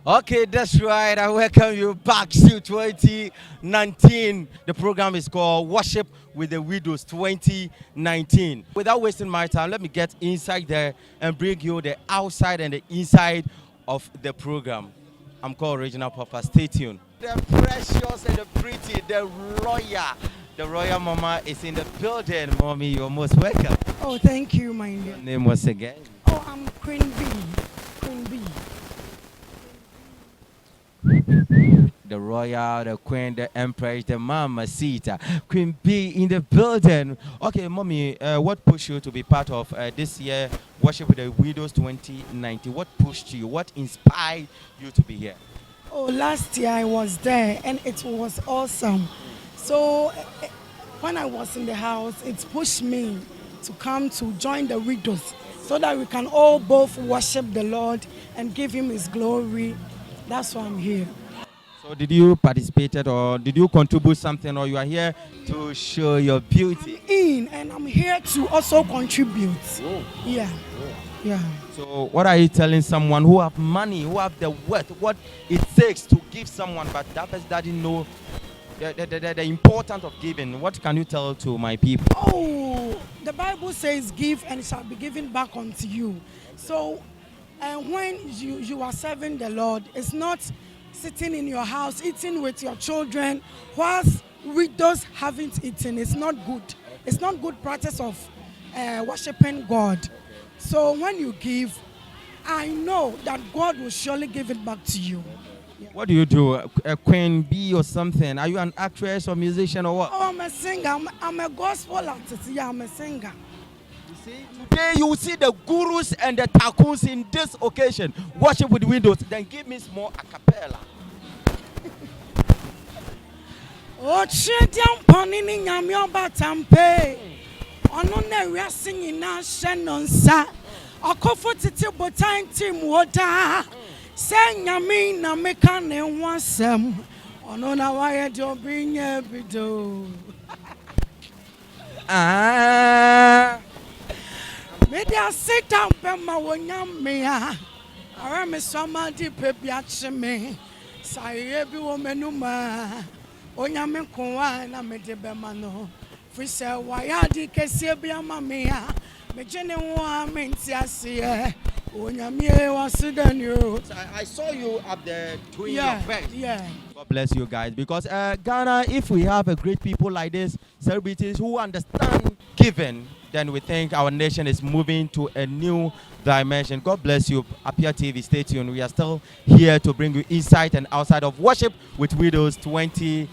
Okay, that's right. I welcome you back to 2019. The program is called Worship with the Widows 2019. Without wasting my time, let me get inside there and bring you the outside and the inside of the program. I'm called Original Papa. Stay tuned. The precious and the pretty, the royal. The royal mama is in the building. Mommy, you're most welcome. Oh, thank you, my dear. Your name was again? Oh, I'm Queen B. Queen B. The royal, the queen, the empress, the mama Sita, Queen B in the building. Okay, mommy, what pushed you to be part of this year Worship with the Widows 2019? What pushed you? What inspired you to be here? Oh, last year I was there and it was awesome. So when I was in the house, it pushed me to come to join the widows so that we can all both worship the Lord and give him his glory. That's why I'm here. So did you participate or did you contribute something, or you are here to show your beauty? I'm here to also contribute. Oh. Yeah. Oh. Yeah. So what are you telling someone who have money, who have the worth, what it takes to give someone, but that person doesn't know the importance of giving? What can you tell to my people? Oh, the Bible says give and it shall be given back unto you. So when you are serving the Lord, it's not sitting in your house eating with your children whilst widows haven't eaten. It's not good. It's not good practice of worshiping God. So when you give, I know that God will surely give it back to you. Yeah. What do you do? A Queen B or something? Are you an actress or musician or what? Oh, I'm a singer. I'm a gospel artist. Yeah, I'm a singer. Today you will see the gurus and the takuns in this occasion. Worship with Widows. Then give me small a cappella. Oh, chediam panini nyamyo batampe. Ono ne we singing na shenonsa. Akofo titi botan team water. Say nyami na meka ne wansem. Ono na waye do binye bido. Ah. Media sit down pema wonyamea. Ara me swama di pebi acheme. Saye bi wo menuma. Onyame konwa na mede bema no. Fi se waya di kese bi amamea. Me jene wo amenti ase. Onyame wasudanyo. I saw you up there doing your best. Yeah. God bless you guys, because Ghana, if we have a great people like this, celebrities who understand giving, then we think our nation is moving to a new dimension. God bless you. Appiah TV, stay tuned. We are still here to bring you inside and outside of Worship with Widows 2019.